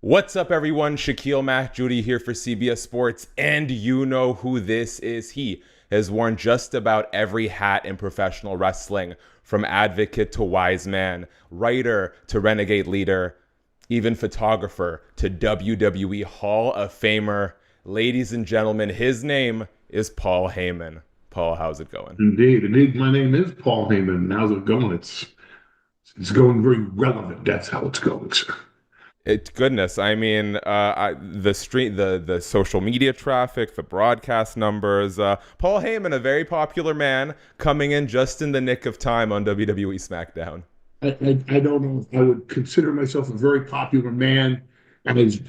What's up, everyone? Shakiel Mahjouri here for CBS Sports, and you know who this is. He has worn just about every hat in professional wrestling, from advocate to wise man, writer to renegade leader, even photographer to WWE Hall of Famer. Ladies and gentlemen, his name is Paul Heyman. Paul, how's it going? Indeed. My name is Paul Heyman. How's it going? It's going very relevant. That's how it's going, sir. Goodness, I mean, the social media traffic, the broadcast numbers. Paul Heyman, a very popular man, coming in just in the nick of time on WWE SmackDown. I don't know if I would consider myself a very popular man. And is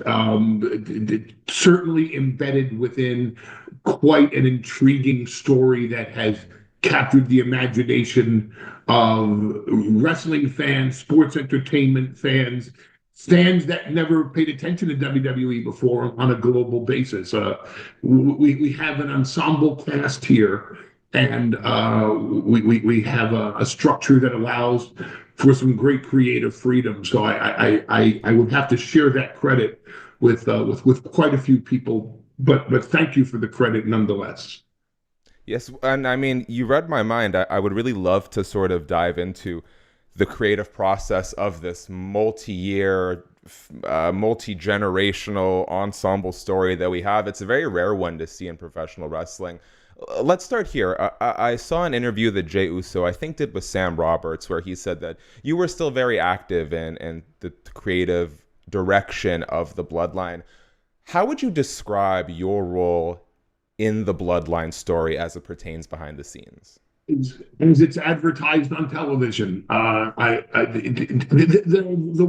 certainly embedded within quite an intriguing story that has captured the imagination of wrestling fans, sports entertainment fans, fans that never paid attention to WWE before on a global basis. We have an ensemble cast here, and we have a structure that allows for some great creative freedom. So I would have to share that credit with quite a few people, but thank you for the credit nonetheless. Yes, and I mean, you read my mind. I would really love to sort of dive into the creative process of this multi-year, multi-generational ensemble story that we have. It's a very rare one to see in professional wrestling. Let's start here. I saw an interview that Jey Uso, I think, did with Sam Roberts, where he said that you were still very active in the creative direction of the Bloodline. How would you describe your role in the Bloodline story as it pertains behind the scenes? As it's advertised on television. The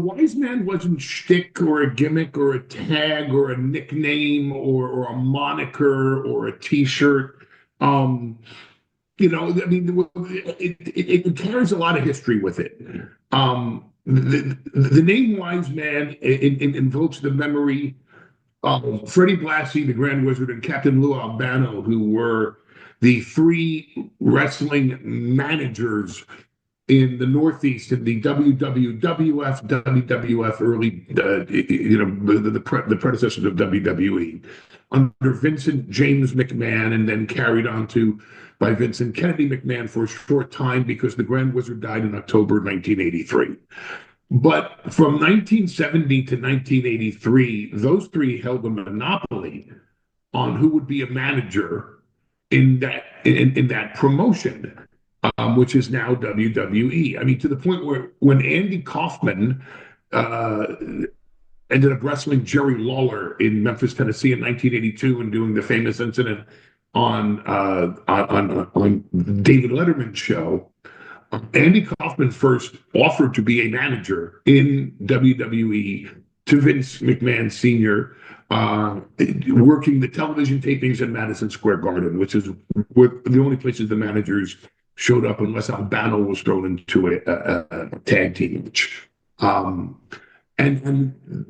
wise man wasn't shtick or a gimmick or a tag or a nickname or a moniker or a T-shirt. Um, I mean, it carries a lot of history with it. The name Wise Man invokes the memory of Freddie Blassie, the Grand Wizard, and Captain Lou Albano, who were the three wrestling managers in the Northeast in the WWF early, the predecessors of WWE, under Vincent James McMahon, and then carried on to by Vincent Kennedy McMahon for a short time because the Grand Wizard died in October 1983. But from 1970 to 1983, those three held a monopoly on who would be a manager in that promotion, which is now WWE. I mean, to the point where when Andy Kaufman ended up wrestling Jerry Lawler in Memphis, Tennessee in 1982 and doing the famous incident on David Letterman's show, Andy Kaufman first offered to be a manager in WWE to Vince McMahon Sr., working the television tapings in Madison Square Garden, which is where the only places the managers showed up unless Albano was thrown into a tag team match. And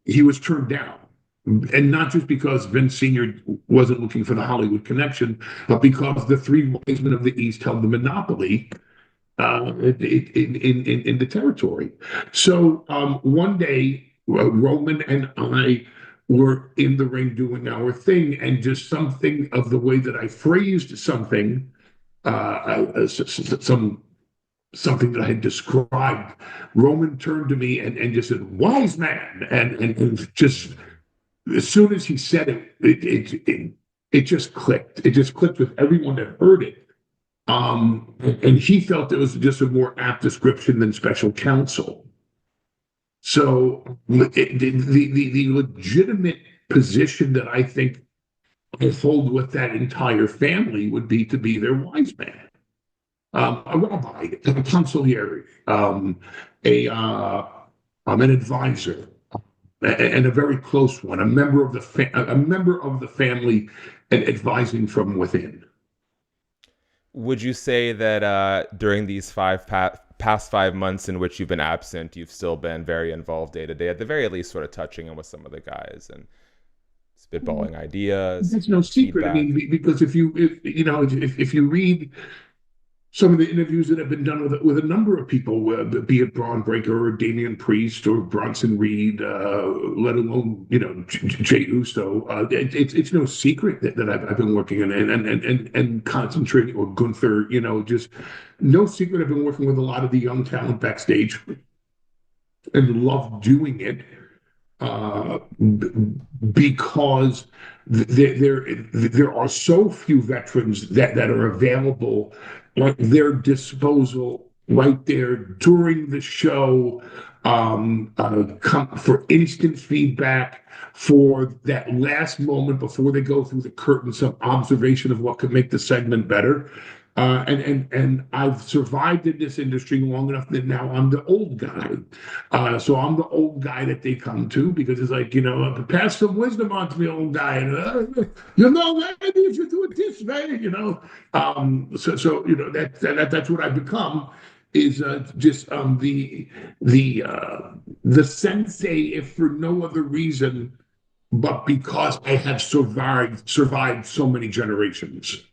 he was turned down. And not just because Vince Sr. wasn't looking for the Hollywood connection, but because the three wise men of the East held the monopoly in the territory. So one day, Roman and I were in the ring doing our thing, and just something of the way that I phrased something, something that I had described, Roman turned to me and just said, "Wise man," and just as soon as he said it just clicked. It just clicked with everyone that heard it. And he felt it was just a more apt description than special counsel. So the legitimate position that I think I hold with that entire family would be to be their wise man, a rabbi, a consigliere, an advisor, and a very close one, a member of the family, and advising from within. Would you say that during these past 5 months in which you've been absent, you've still been very involved day to day, at the very least, sort of touching in with some of the guys and spitballing ideas, That's no secret. I feedback? mean, because if you read some of the interviews that have been done with a number of people, be it Braun Breaker or Damian Priest or Bronson Reed, let alone Jey Uso. It's no secret that I've been working in and concentrating, or Gunther. Just no secret. I've been working with a lot of the young talent backstage and love doing it uh, because there are so few veterans that are available at their disposal right there during the show, for instant feedback, for that last moment before they go through the curtain, some observation of what could make the segment better. And I've survived in this industry long enough that now I'm the old guy. So I'm the old guy that they come to, because it's like, pass some wisdom on to me, old guy. And, maybe you should do it this way. That's what I've become, is just the sensei, if for no other reason, but because I have survived so many generations.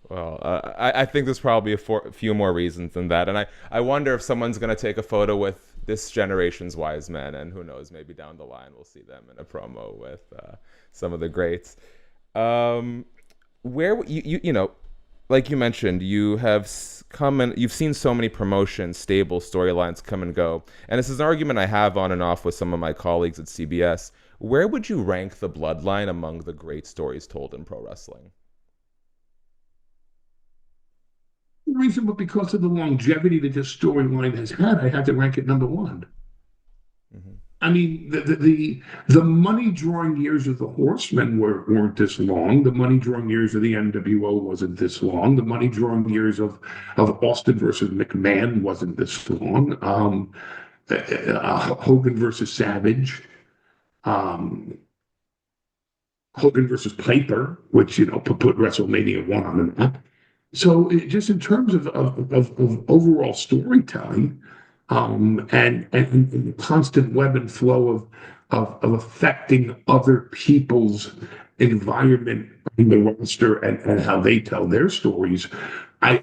Well, I think there's probably a few more reasons than that. And I wonder if someone's going to take a photo with this generation's wise men, and who knows, maybe down the line we'll see them in a promo with some of the greats. Where like you mentioned, you have come and you've seen so many promotions, stable storylines come and go. And this is an argument I have on and off with some of my colleagues at CBS. Where would you rank the Bloodline among the great stories told in pro wrestling? Reason, but because of the longevity that this storyline has had, I had to rank it number one. Mm-hmm. I mean, the money drawing years of the Horsemen weren't this long. The money drawing years of the NWO wasn't this long. The money drawing years of Austin versus McMahon wasn't this long. Hogan versus Savage, Hogan versus Piper, which put WrestleMania 1 on the map. So just in terms of overall storytelling, and the constant web and flow of affecting other people's environment in the roster, and how they tell their stories, I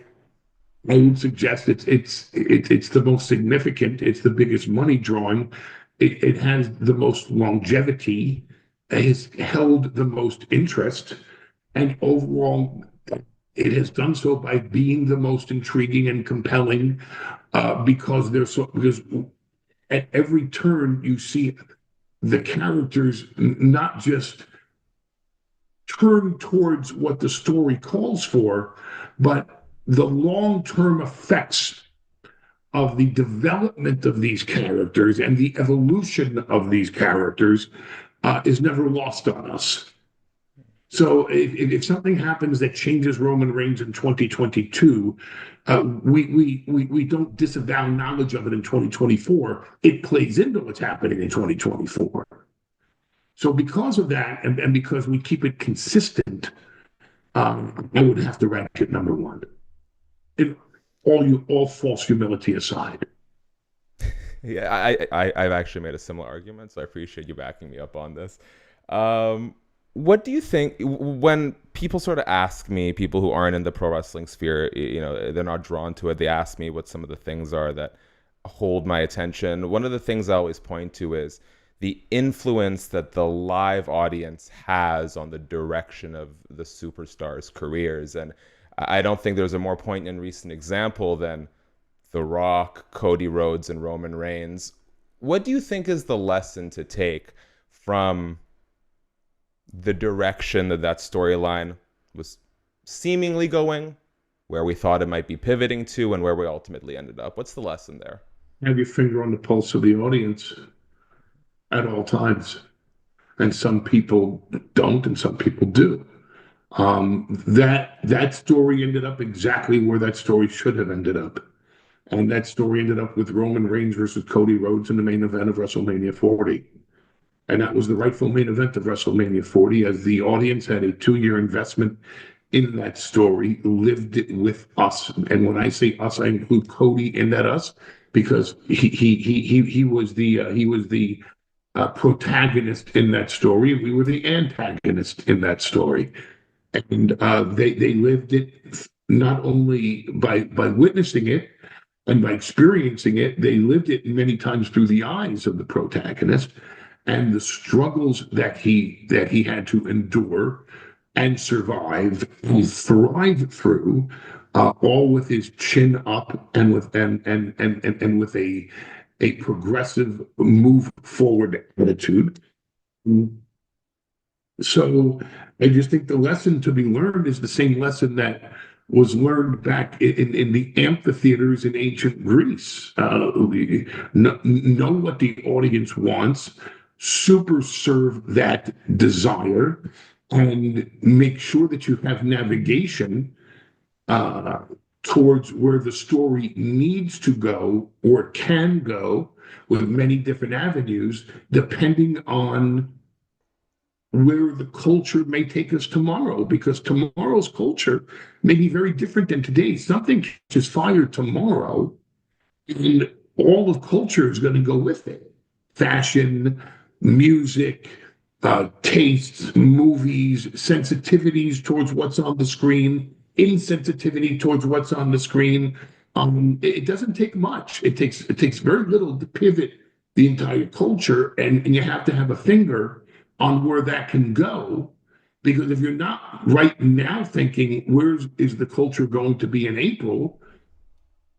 would suggest it's the most significant. It's the biggest money drawing. It has the most longevity. It has held the most interest, and overall, it has done so by being the most intriguing and compelling, because at every turn you see the characters not just turn towards what the story calls for, but the long-term effects of the development of these characters and the evolution of these characters is never lost on us. So if something happens that changes Roman Reigns in 2022, we don't disavow knowledge of it in 2024. It plays into what's happening in 2024. So because of that, and because we keep it consistent, I would have to rank it number one. All false humility aside. Yeah, I've actually made a similar argument, so I appreciate you backing me up on this. What do you think when people sort of ask me, people who aren't in the pro wrestling sphere, they're not drawn to it, they ask me what some of the things are that hold my attention. One of the things I always point to is the influence that the live audience has on the direction of the superstars' careers. And I don't think there's a more poignant recent example than The Rock, Cody Rhodes, and Roman Reigns. What do you think is the lesson to take from the direction that storyline was seemingly going, where we thought it might be pivoting to, and where we ultimately ended up? What's the lesson there? Have your finger on the pulse of the audience at all times. And some people don't, and some people do. That story ended up exactly where that story should have ended up. And that story ended up with Roman Reigns versus Cody Rhodes in the main event of WrestleMania 40. And that was the rightful main event of WrestleMania 40, as the audience had a 2-year investment in that story, lived it with us. And when I say us, I include Cody in that us, because he was the protagonist in that story. We were the antagonist in that story. And they lived it not only by witnessing it and by experiencing it, they lived it many times through the eyes of the protagonist and the struggles that he had to endure and survive and thrive through, all with his chin up and with a progressive move forward attitude. So I just think the lesson to be learned is the same lesson that was learned back in the amphitheaters in ancient Greece. Know what the audience wants, super serve that desire, and make sure that you have navigation towards where the story needs to go or can go with many different avenues, depending on where the culture may take us tomorrow, because tomorrow's culture may be very different than today's. Something catches fire tomorrow, and all of culture is going to go with it. Fashion, music, tastes, movies, sensitivities towards what's on the screen, insensitivity towards what's on the screen. It doesn't take much. It takes very little to pivot the entire culture, and you have to have a finger on where that can go. Because if you're not right now thinking, where is the culture going to be in April,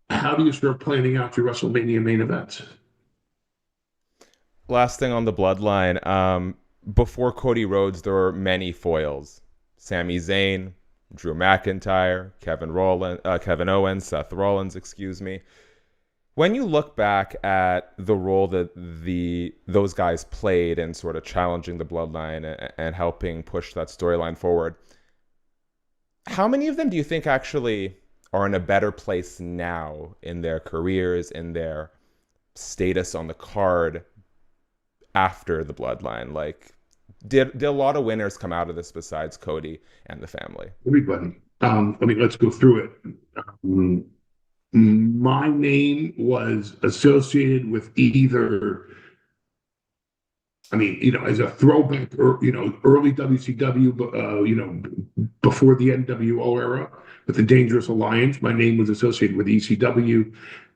how do you start planning out your WrestleMania main events? Last thing on the Bloodline. Before Cody Rhodes, there were many foils. Sami Zayn, Drew McIntyre, Kevin Owens, Seth Rollins, excuse me. When you look back at the role that those guys played in sort of challenging the Bloodline and helping push that storyline forward, how many of them do you think actually are in a better place now in their careers, in their status on the card after the Bloodline? Like, did a lot of winners come out of this besides Cody and the family? Everybody. Let's go through it. My name was associated with either, as a throwback, or, early WCW, before the NWO era, with the Dangerous Alliance. My name was associated with ECW,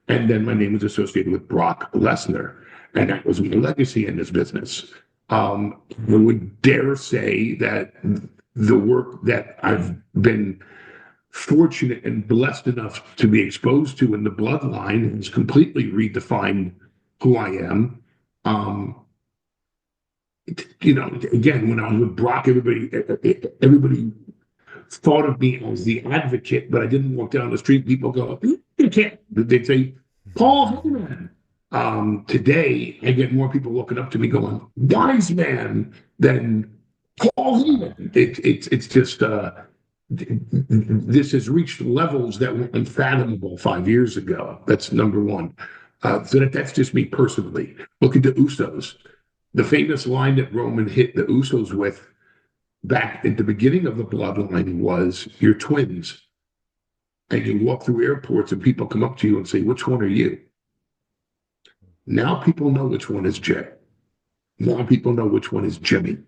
and then my name was associated with Brock Lesnar, and that was my legacy in this business. I would dare say that the work that I've been fortunate and blessed enough to be exposed to in the Bloodline has completely redefined who I am. Again, when I was with Brock, everybody thought of me as the advocate, but I didn't walk down the street. People go, "You can't." They'd say, "Paul Heyman." Today, I get more people looking up to me going, "Wise man," than Paul Heyman. It's just this has reached levels that were unfathomable 5 years ago. That's number one. That's just me personally. Look at the Usos. The famous line that Roman hit the Usos with back at the beginning of the Bloodline was, "You're twins." And you walk through airports and people come up to you and say, "Which one are you?" Now people know which one is Jay. Now people know which one is Jimmy.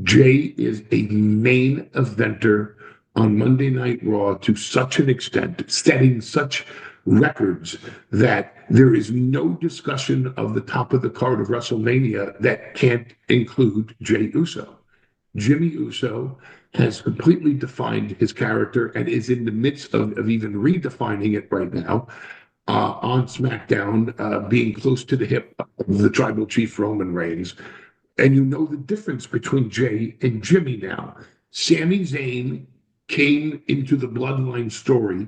Jay is a main eventer on Monday Night Raw to such an extent, setting such records that there is no discussion of the top of the card of WrestleMania that can't include Jay Uso. Jimmy Uso has completely defined his character and is in the midst of even redefining it right now, on SmackDown, being close to the hip of the tribal chief Roman Reigns. And you know the difference between Jay and Jimmy now. Sami Zayn came into the Bloodline story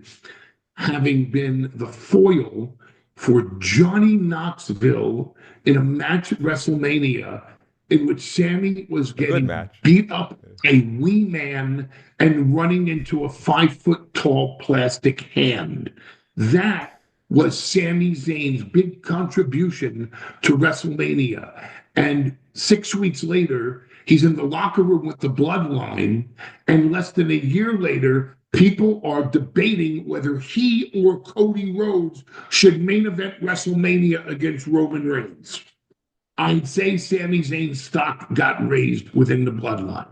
having been the foil for Johnny Knoxville in a match at WrestleMania in which Sami was getting beat up a wee man and running into a 5-foot-tall plastic hand. That was Sami Zayn's big contribution to WrestleMania. And 6 weeks later, he's in the locker room with the Bloodline, and less than a year later, people are debating whether he or Cody Rhodes should main event WrestleMania against Roman Reigns. I'd say Sami Zayn's stock got raised within the Bloodline.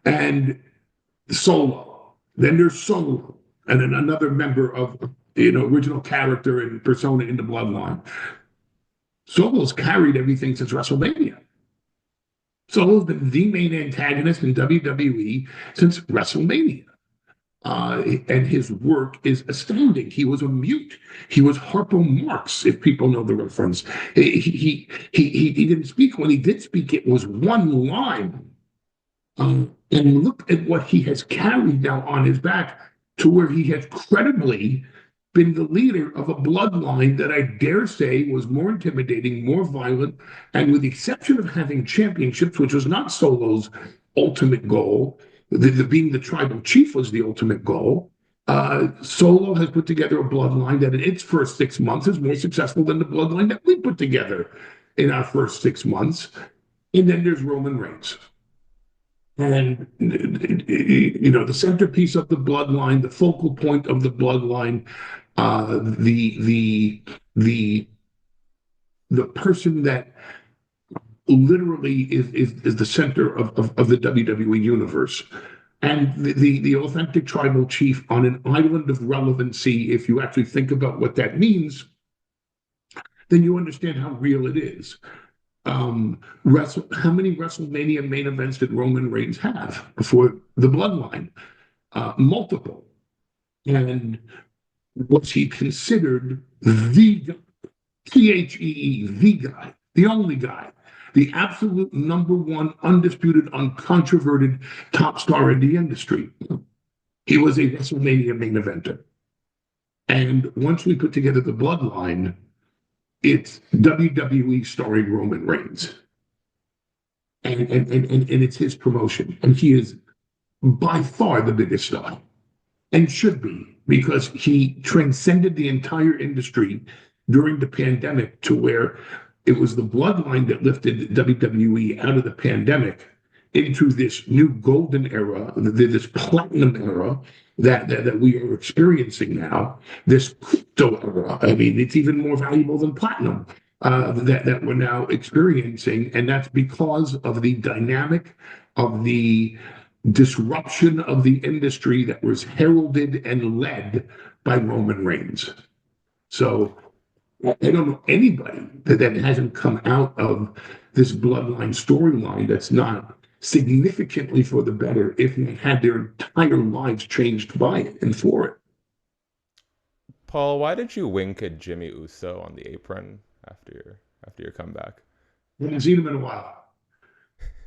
And Solo. Then there's Solo, and then another member of original character and persona in the Bloodline. Solo's carried everything since WrestleMania. Solo's been the main antagonist in WWE since WrestleMania. And his work is astounding. He was a mute. He was Harpo Marx, if people know the reference. He didn't speak. When he did speak, it was one line. And look at what he has carried now on his back to where he has credibly been the leader of a bloodline that I dare say was more intimidating, more violent, and with the exception of having championships, which was not Solo's ultimate goal, being the tribal chief was the ultimate goal. Solo has put together a bloodline that in its first 6 months is more successful than the bloodline that we put together in our first 6 months. And then there's Roman Reigns. And the centerpiece of the bloodline, the focal point of the bloodline, the person that literally is the center of the WWE universe, and the authentic tribal chief on an island of relevancy. If you actually think about what that means, then you understand how real it is. How many WrestleMania main events did Roman Reigns have before the bloodline? Multiple. And was he considered the guy, THEE, the guy, the only guy, the absolute number one, undisputed, uncontroverted top star in the industry? He was a WrestleMania main eventer. And once we put together the bloodline, it's WWE starring Roman Reigns. And it's his promotion. And he is by far the biggest star. And should be, because he transcended the entire industry during the pandemic to where it was the bloodline that lifted WWE out of the pandemic into this new golden era, this platinum era that we are experiencing now, this crypto era. I mean, it's even more valuable than platinum that we're now experiencing. And that's because of the dynamic of the disruption of the industry that was heralded and led by Roman Reigns. So I don't know anybody that hasn't come out of this bloodline storyline that's not significantly for the better, if not had their entire lives changed by it and for it. Paul, why did you wink at Jimmy Uso on the apron after your comeback? I haven't seen him in a while.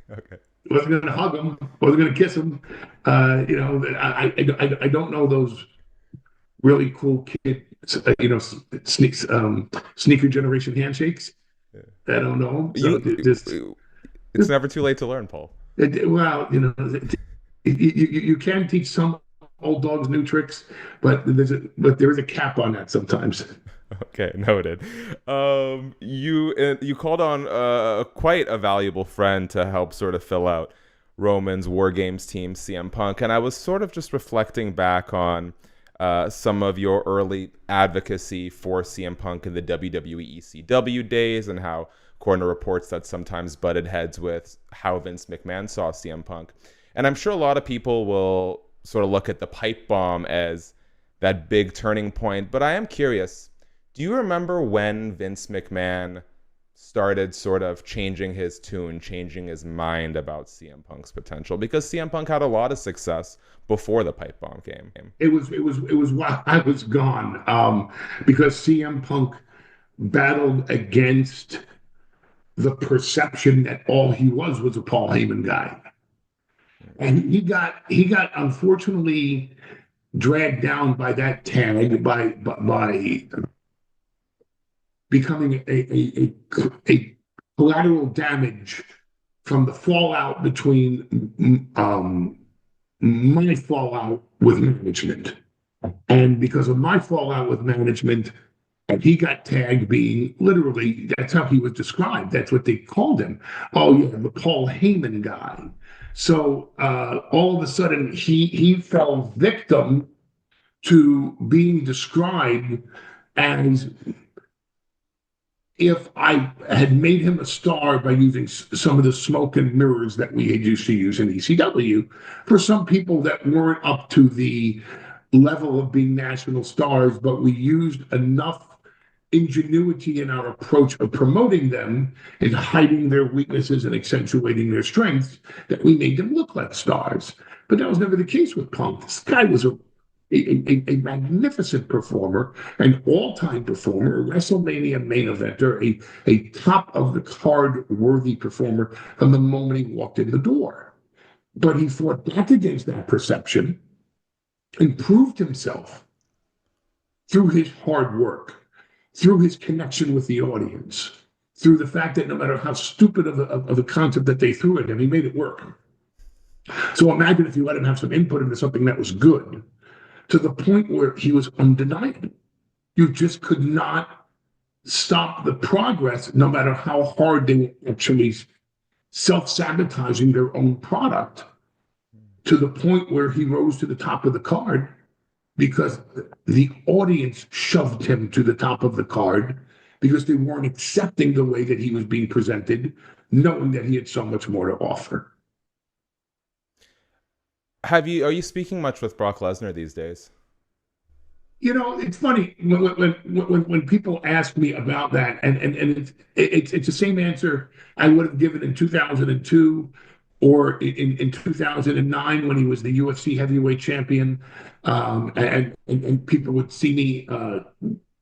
Okay. Wasn't going to hug him. Wasn't going to kiss him. I don't know those really cool kids, sneaker generation handshakes. Yeah. I don't know. So it's never too late to learn, Paul. Well, you can teach some old dogs new tricks, but there is a cap on that sometimes. Okay, noted. You called on quite a valuable friend to help sort of fill out Roman's WarGames team, CM Punk, and I was sort of just reflecting back on some of your early advocacy for CM Punk in the WWE ECW days, and how, according to reports, that sometimes butted heads with how Vince McMahon saw CM Punk. And I'm sure a lot of people will sort of look at the pipe bomb as that big turning point, but I am curious. Do you remember when Vince McMahon started sort of changing his tune, changing his mind about CM Punk's potential? Because CM Punk had a lot of success before the pipe bomb came. It was while I was gone, because CM Punk battled against the perception that all he was a Paul Heyman guy, and he got unfortunately dragged down by that tag by becoming a collateral damage from the fallout between my fallout with management. And because of my fallout with management, and he got tagged being literally, that's how he was described. That's what they called him. Oh, yeah, the Paul Heyman guy. So all of a sudden, he fell victim to being described as if I had made him a star by using some of the smoke and mirrors that we had used to use in ECW, for some people that weren't up to the level of being national stars, but we used enough ingenuity in our approach of promoting them and hiding their weaknesses and accentuating their strengths that we made them look like stars. But that was never the case with Punk. This guy was a magnificent performer, an all-time performer, a WrestleMania main eventer, a top of the card worthy performer from the moment he walked in the door. But he fought back against that perception and proved himself through his hard work, through his connection with the audience, through the fact that no matter how stupid of a concept that they threw at him, he made it work. So imagine if you let him have some input into something that was good, to the point where he was undeniable. You just could not stop the progress, no matter how hard they were actually self-sabotaging their own product, to the point where he rose to the top of the card because the audience shoved him to the top of the card because they weren't accepting the way that he was being presented, knowing that he had so much more to offer. Are you speaking much with Brock Lesnar these days? You know, it's funny when people ask me about that, and it's the same answer I would have given in 2002 or in 2009 when he was the UFC heavyweight champion, and people would see me,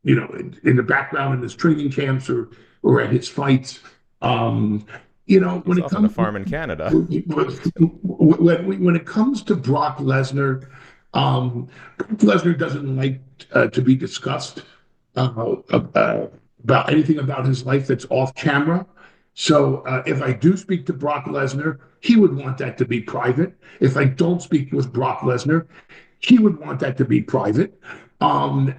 in the background in his training camps or at his fights. When it comes on a farm in Canada, when it comes to Brock Lesnar, Brock Lesnar doesn't like to be discussed about anything about his life that's off camera. So if I do speak to Brock Lesnar, he would want that to be private. If I don't speak with Brock Lesnar, he would want that to be private. Number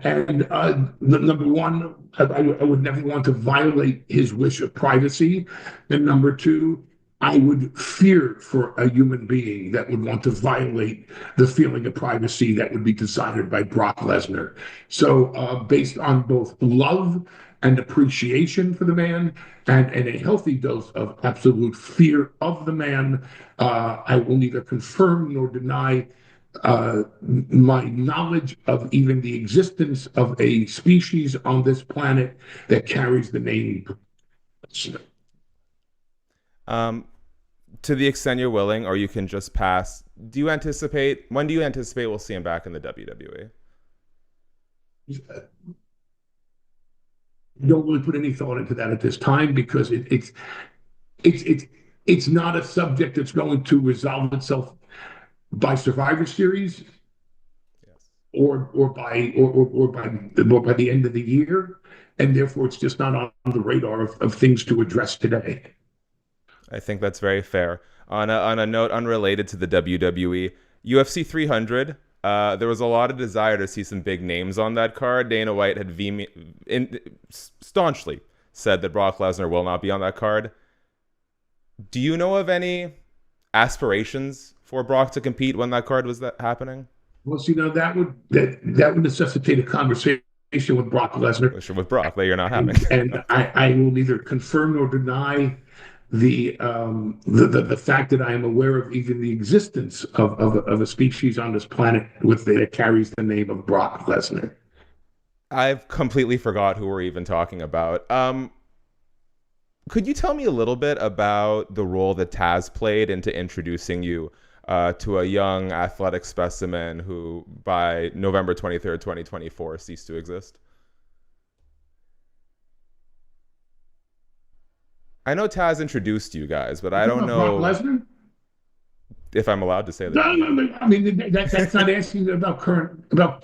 one, I would never want to violate his wish of privacy. And number two, I would fear for a human being that would want to violate the feeling of privacy that would be decided by Brock Lesnar. So based on both love and appreciation for the man and a healthy dose of absolute fear of the man, I will neither confirm nor deny my knowledge of even the existence of a species on this planet that carries the name. To the extent you're willing, or you can just pass, when do you anticipate we'll see him back in the WWE? Don't really put any thought into that at this time because it's not a subject that's going to resolve itself by Survivor Series, yes, or by the end of the year, and therefore it's just not on the radar of things to address today. I think that's very fair. On a note unrelated to the WWE, UFC 300, there was a lot of desire to see some big names on that card. Dana White had staunchly said that Brock Lesnar will not be on that card. Do you know of any aspirations for Brock to compete when that card was happening? Well, see, now that would necessitate a conversation with Brock Lesnar. With Brock that you're not having. And I will neither confirm nor deny the fact that I am aware of even the existence of a species on this planet that carries the name of Brock Lesnar. I've completely forgot who we're even talking about. Could you tell me a little bit about the role that Taz played into introducing you to a young athletic specimen who by November 23rd, 2024 ceased to exist? I know Taz introduced you guys, but I don't know Brock Lesnar? If I'm allowed to say that. No. I mean, that's not asking about current life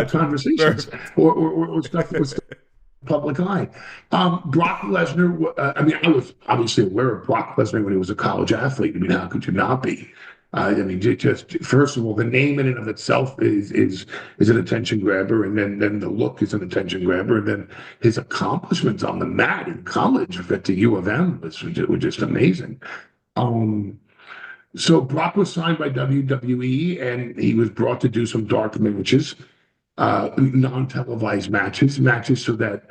conversations or stuff that was public eye. Brock Lesnar, I was obviously aware of Brock Lesnar when he was a college athlete. I mean, how could you not be? Just first of all, the name in and of itself is an attention grabber, and then the look is an attention grabber, and then his accomplishments on the mat in college at the U of M were just amazing. So Brock was signed by WWE, and he was brought to do some dark matches, non-televised matches so that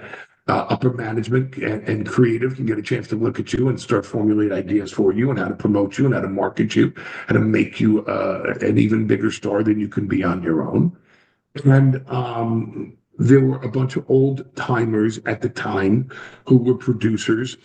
upper management and creative can get a chance to look at you and start formulate ideas for you and how to promote you and how to market you, how to make you an even bigger star than you can be on your own. And there were a bunch of old timers at the time who were producers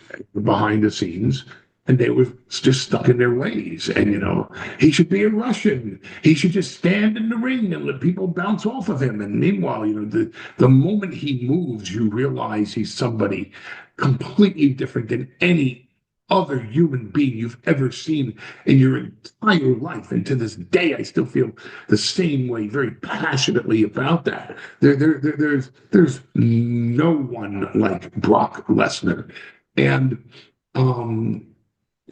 behind the scenes, and they were just stuck in their ways. And, he should be a Russian. He should just stand in the ring and let people bounce off of him. And meanwhile, the moment he moves, you realize he's somebody completely different than any other human being you've ever seen in your entire life. And to this day, I still feel the same way, very passionately about that. There's no one like Brock Lesnar. And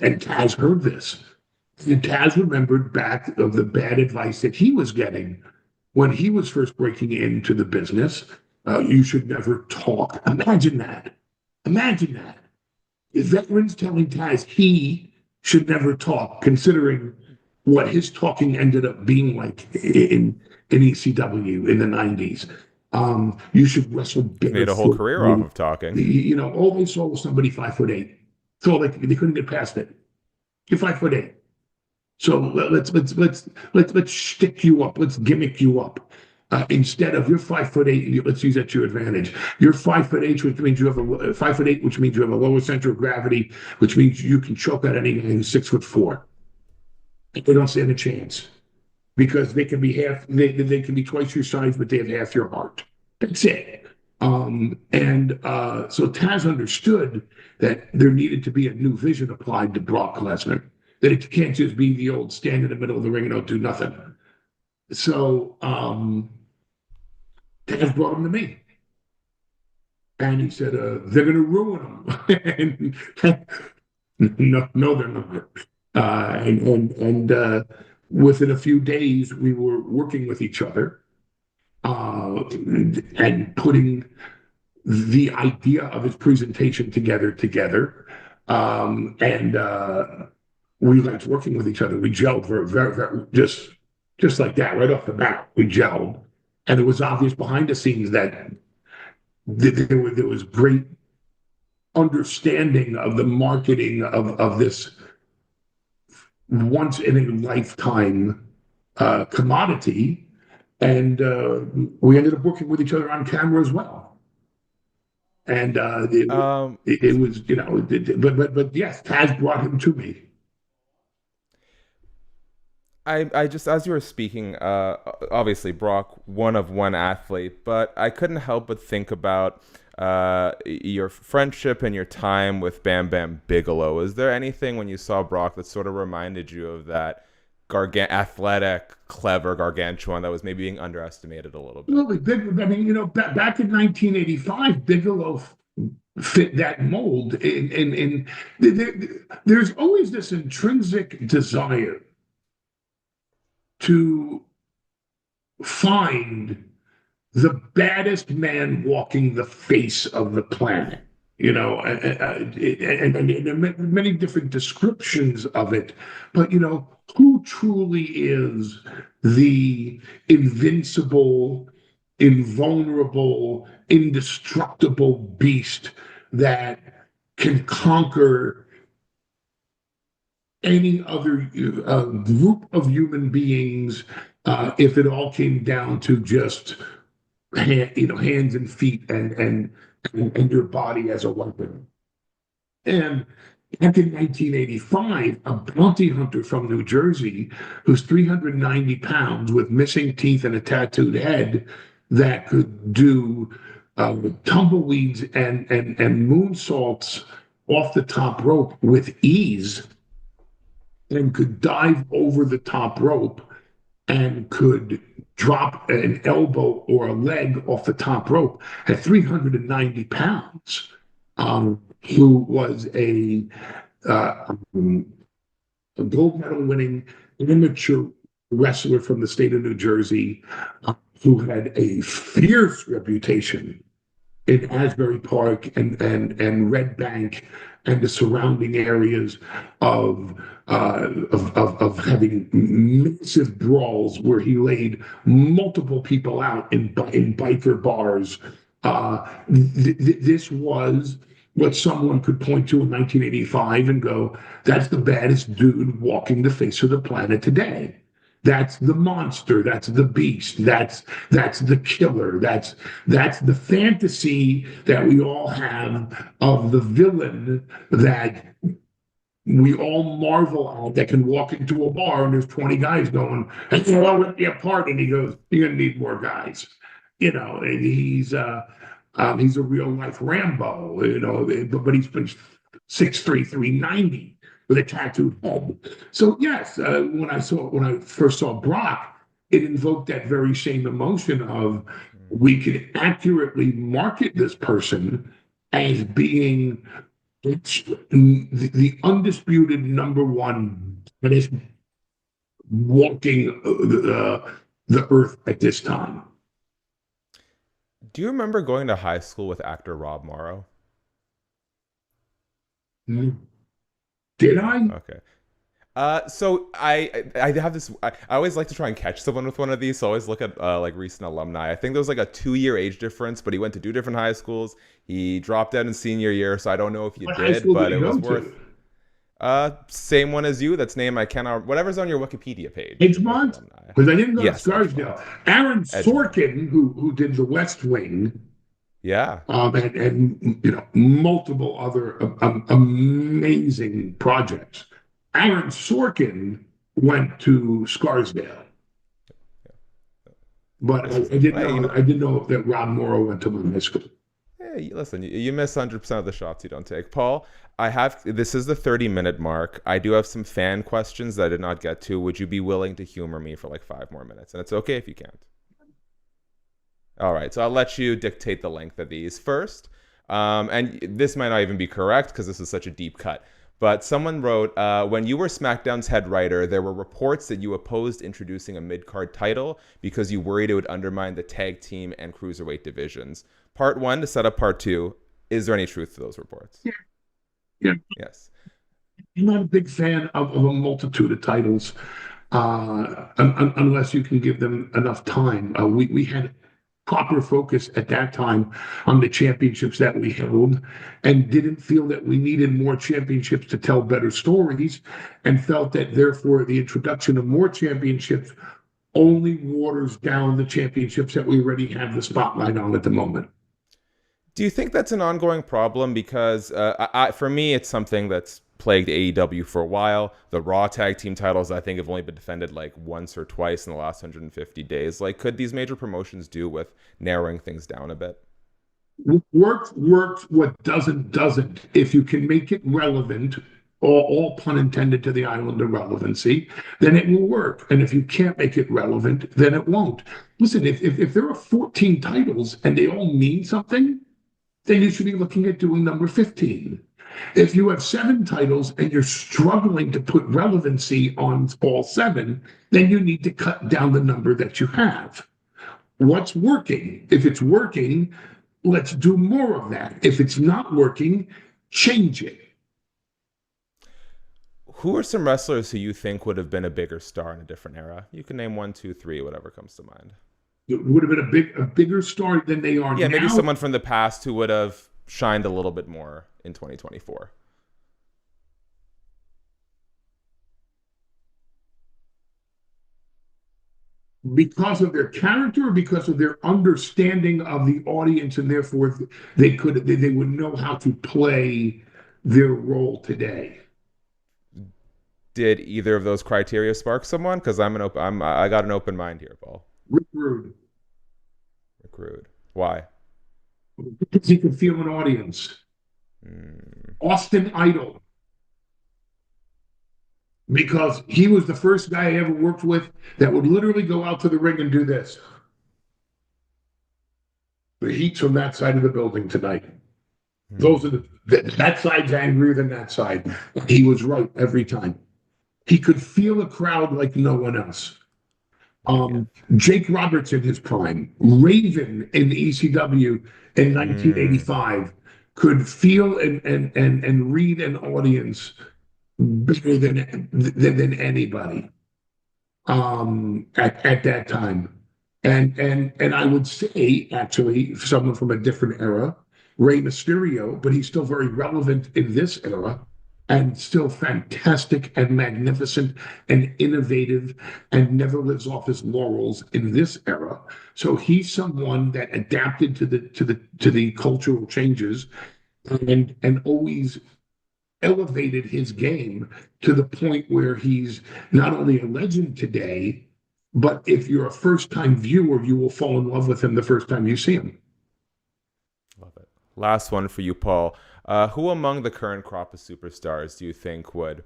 Taz heard this. And Taz remembered back of the bad advice that he was getting when he was first breaking into the business. You should never talk. Imagine that. Imagine that. Veterans telling Taz he should never talk, considering what his talking ended up being like in ECW in the 90s. You should wrestle bigger. Made a whole career off of talking. All they saw was somebody 5'8". So they couldn't get past it. You're 5'8". So let's stick you up. Let's gimmick you up. Instead of you're 5'8", let's use that to your advantage. You're 5'8", which means you have 5'8", which means you have a lower center of gravity, which means you can choke out any guy who's 6'4". They don't stand a chance because they can be they can be twice your size, but they have half your heart. That's it. So Taz understood that there needed to be a new vision applied to Brock Lesnar. That it can't just be the old stand in the middle of the ring and don't do nothing. So Taz brought him to me. And he said, they're going to ruin him. No, they're not. Within a few days, we were working with each other and putting the idea of his presentation together. We liked working with each other. We gelled very just like that, right off the bat, we gelled. And it was obvious behind the scenes that there was great understanding of the marketing of this once in a lifetime commodity. And we ended up working with each other on camera as well. And it was, but yes, Taz brought him to me. I just, as you were speaking, obviously Brock, one of one athlete, but I couldn't help but think about your friendship and your time with Bam Bigelow. Is there anything when you saw Brock that sort of reminded you of that athletic, clever gargantuan that was maybe being underestimated a little bit? Back in 1985, Bigelow fit that mold. And there's always this intrinsic desire to find the baddest man walking the face of the planet, and there are many different descriptions of it, but who truly is the invincible, invulnerable, indestructible beast that can conquer any other group of human beings if it all came down to just hands and feet and your body as a weapon. And back in 1985, a bounty hunter from New Jersey who's 390 pounds with missing teeth and a tattooed head that could do tumbleweeds and moonsaults off the top rope with ease, and could dive over the top rope and could drop an elbow or a leg off the top rope at 390 pounds, who was a gold medal winning amateur wrestler from the state of New Jersey, who had a fierce reputation in Asbury Park and Red Bank and the surrounding areas of having massive brawls where he laid multiple people out in biker bars This was what someone could point to in 1985 and go, that's the baddest dude walking the face of the planet today. That's the monster. That's the beast. That's the killer. That's the fantasy that we all have of the villain that we all marvel at, that can walk into a bar and there's 20 guys going, hey, well, rip you apart. And he goes, you're going to need more guys. And he's a real life Rambo, but he's been 6'3", 390 with a tattooed head. So yes, when I first saw Brock, it invoked that very same emotion of we can accurately market this person as being the undisputed number one that is walking the earth at this time. Do you remember going to high school with actor Rob Morrow? Did I? Okay. So I have this. I always like to try and catch someone with one of these. So I always look at like recent alumni. I think there was like a 2-year age difference, but he went to 2 different high schools. He dropped out in senior year, so I don't know if you did, but it was worth. Same one as you. That's name I cannot. Whatever's on your Wikipedia page. Edgemont? Because I didn't go to Scarsdale. Edgemont. Aaron Sorkin, who did The West Wing. Yeah. And multiple other amazing projects. Aaron Sorkin went to Scarsdale. But I didn't know that Rob Morrow went to my high school. Hey, listen, you miss 100% of the shots you don't take. Paul, this is the 30-minute mark. I do have some fan questions that I did not get to. Would you be willing to humor me for like 5 more minutes? And it's okay if you can't. All right, so I'll let you dictate the length of these first. And this might not even be correct because this is such a deep cut. But someone wrote, when you were SmackDown's head writer, there were reports that you opposed introducing a mid-card title because you worried it would undermine the tag team and cruiserweight divisions. Part 1 to set up part 2. Is there any truth to those reports? Yeah. Yes. I'm not a big fan of a multitude of titles unless you can give them enough time. We had proper focus at that time on the championships that we held and didn't feel that we needed more championships to tell better stories, and felt that therefore the introduction of more championships only waters down the championships that we already have the spotlight on at the moment. Do you think that's an ongoing problem? Because for me, it's something that's plagued AEW for a while. The Raw tag team titles, I think, have only been defended like once or twice in the last 150 days. Like, could these major promotions do with narrowing things down a bit? Works. What doesn't. If you can make it relevant, all pun intended to the island of relevancy, then it will work. And if you can't make it relevant, then it won't. Listen, if there are 14 titles and they all mean something, then you should be looking at doing number 15. If you have 7 titles and you're struggling to put relevancy on all 7, then you need to cut down the number that you have. What's working? If it's working, let's do more of that. If it's not working, change it. Who are some wrestlers who you think would have been a bigger star in a different era? You can name 1, 2, 3, whatever comes to mind. It would have been a bigger star than they are now. Yeah, maybe someone from the past who would have shined a little bit more in 2024. Because of their character, or because of their understanding of the audience, and therefore they would know how to play their role today. Did either of those criteria spark someone? Because I got an open mind here, Paul. Rick Rude. Why? Because he could feel an audience. Austin Idol. Because he was the first guy I ever worked with that would literally go out to the ring and do this. The heat's from that side of the building tonight. Those are that side's angrier than that side. He was right every time. He could feel a crowd like no one else. Jake Roberts in his prime, Raven in the ECW in 1985, could feel and read an audience better than anybody at that time. And I would say, actually, someone from a different era, Rey Mysterio, but he's still very relevant in this era and still fantastic and magnificent and innovative and never lives off his laurels in this era. So he's someone that adapted to the cultural changes and always elevated his game to the point where he's not only a legend today, but if you're a first time viewer, you will fall in love with him the first time you see him. Love it. Last one for you, Paul. Who among the current crop of superstars do you think would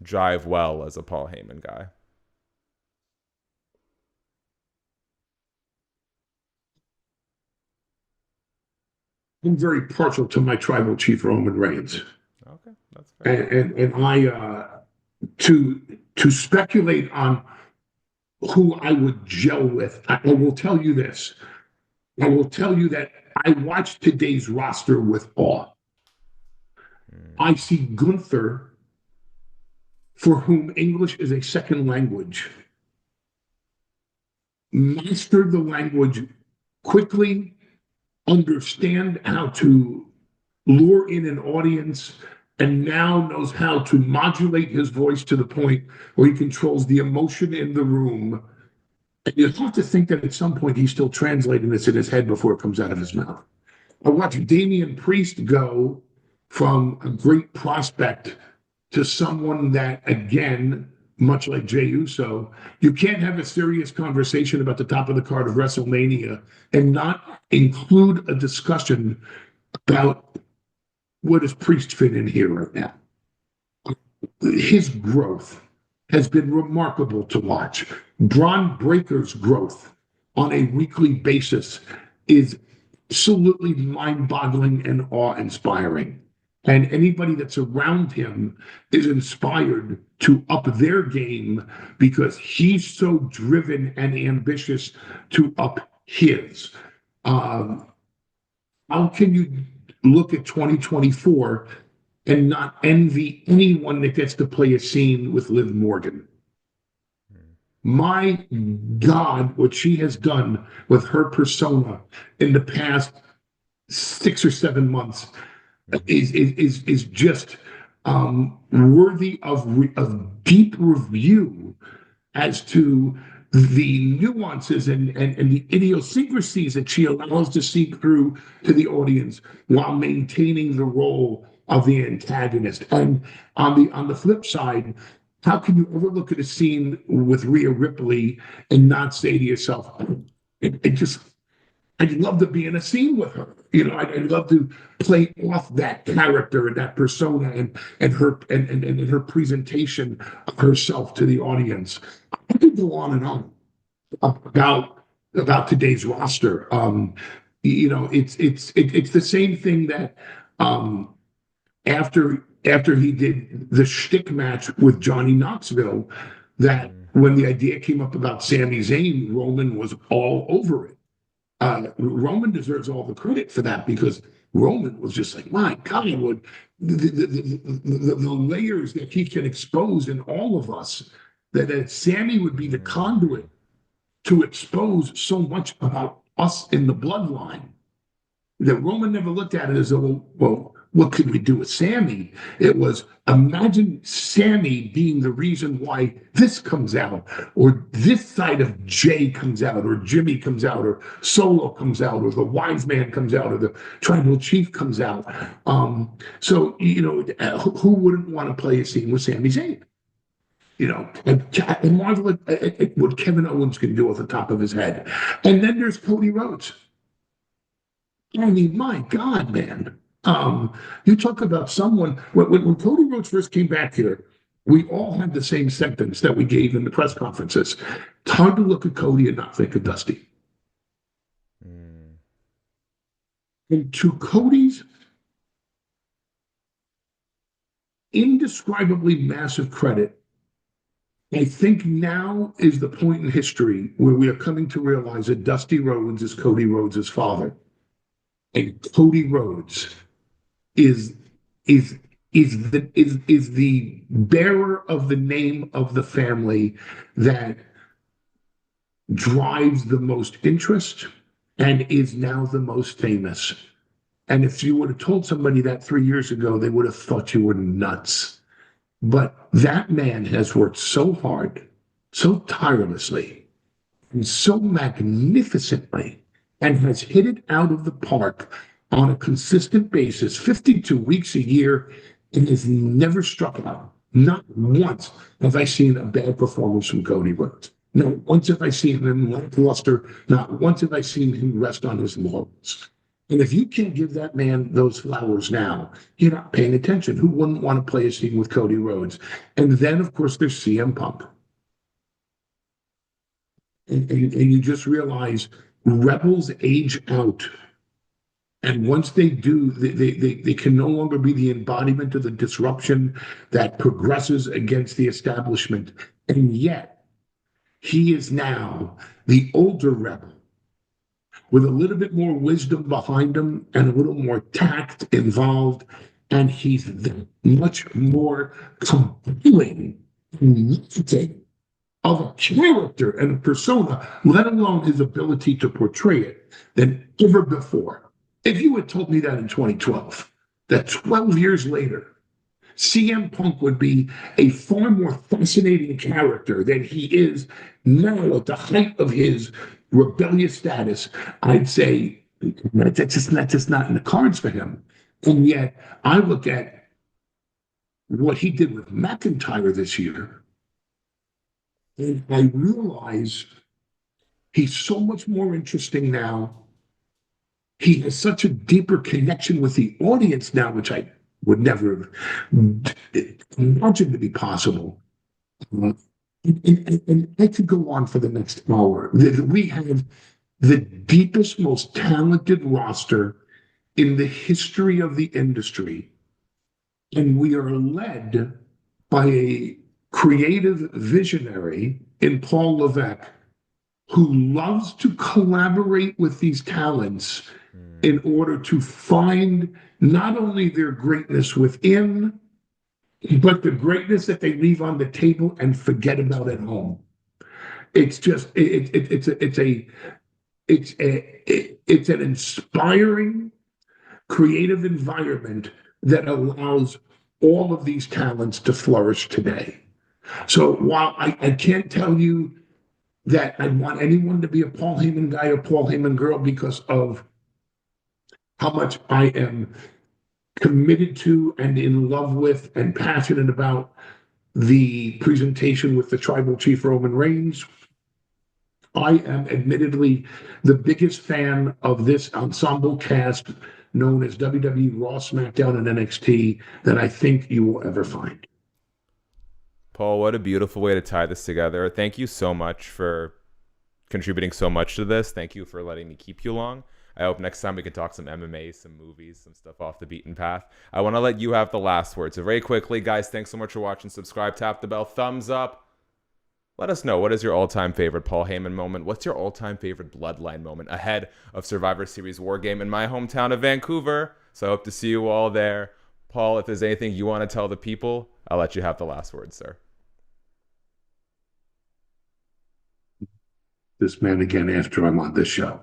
jive well as a Paul Heyman guy? I'm very partial to my tribal chief Roman Reigns, Okay, that's fair. and I to speculate on who I would gel with. I will tell you this. I will tell you that I watched today's roster with awe. I see Gunther, for whom English is a second language, master the language quickly, understand how to lure in an audience, and now knows how to modulate his voice to the point where he controls the emotion in the room. And you have to think that at some point he's still translating this in his head before it comes out of his mouth. I watched Damian Priest go from a great prospect to someone that, again, much like Jey Uso, you can't have a serious conversation about the top of the card of WrestleMania and not include a discussion about where does Priest fit in here right now. His growth has been remarkable to watch. Braun Breaker's growth on a weekly basis is absolutely mind-boggling and awe-inspiring. And anybody that's around him is inspired to up their game because he's so driven and ambitious to up his. How can you look at 2024 and not envy anyone that gets to play a scene with Liv Morgan? My God, what she has done with her persona in the past 6 or 7 months is just worthy of deep review as to the nuances and the idiosyncrasies that she allows to seep through to the audience while maintaining the role of the antagonist. And on the flip side, how can you ever look at a scene with Rhea Ripley and not say to yourself, I'd love to be in a scene with her. I'd love to play off that character and that persona and her presentation of herself to the audience. I could go on and on about today's roster. It's the same thing that after he did the shtick match with Johnny Knoxville, that when the idea came up about Sami Zayn, Roman was all over it. Roman deserves all the credit for that because Roman was just like, my God, what the layers that he can expose in all of us, that Sammy would be the conduit to expose so much about us in the bloodline. That Roman never looked at it as, well, what could we do with Sammy? It was, imagine Sammy being the reason why this comes out, or this side of Jay comes out, or Jimmy comes out, or Solo comes out, or the wise man comes out, or the tribal chief comes out. So, who wouldn't want to play a scene with Sami Zayn? And marvel at what Kevin Owens can do off the top of his head. And then there's Cody Rhodes. I mean, my God, man. You talk about someone, when Cody Rhodes first came back here, we all had the same sentence that we gave in the press conferences. It's hard to look at Cody and not think of Dusty. And to Cody's indescribably massive credit, I think now is the point in history where we are coming to realize that Dusty Rhodes is Cody Rhodes' father. And Cody Rhodes is the bearer of the name of the family that drives the most interest and is now the most famous. And if you would have told somebody that 3 years ago, they would have thought you were nuts. But that man has worked so hard, so tirelessly, and so magnificently, and has hit it out of the park on a consistent basis, 52 weeks a year, and has never struck out. Not once have I seen a bad performance from Cody Rhodes. Not once have I seen him lackluster. Not once have I seen him rest on his laurels. And if you can't give that man those flowers now, you're not paying attention. Who wouldn't want to play a scene with Cody Rhodes? And then, of course, there's CM Punk. And you just realize rebels age out. And once they do, they can no longer be the embodiment of the disruption that progresses against the establishment. And yet, he is now the older rebel with a little bit more wisdom behind him and a little more tact involved. And he's much more compelling of a character and a persona, let alone his ability to portray it, than ever before. If you had told me that in 2012, that 12 years later, CM Punk would be a far more fascinating character than he is now at the height of his rebellious status, I'd say that's just not in the cards for him. And yet, I look at what he did with McIntyre this year, and I realize he's so much more interesting now. He has such a deeper connection with the audience now, which I would never imagine to be possible. And I could go on for the next hour. We have the deepest, most talented roster in the history of the industry. And we are led by a creative visionary in Paul Levesque who loves to collaborate with these talents in order to find not only their greatness within, but the greatness that they leave on the table and forget about at home. It's just it's an inspiring, creative environment that allows all of these talents to flourish today. So while I can't tell you that I want anyone to be a Paul Heyman guy or Paul Heyman girl because of how much I am committed to and in love with and passionate about the presentation with the tribal chief Roman Reigns, I am admittedly the biggest fan of this ensemble cast known as WWE Raw, SmackDown, and NXT that I think you will ever find. Paul, what a beautiful way to tie this together. Thank you so much for contributing so much to this. Thank you for letting me keep you long. I hope next time we can talk some MMA, some movies, some stuff off the beaten path. I want to let you have the last word. So very quickly, guys, thanks so much for watching. Subscribe, tap the bell, thumbs up. Let us know, what is your all-time favorite Paul Heyman moment? What's your all-time favorite Bloodline moment ahead of Survivor Series WarGame in my hometown of Vancouver? So I hope to see you all there. Paul, if there's anything you want to tell the people, I'll let you have the last word, sir. This man again after I'm on this show.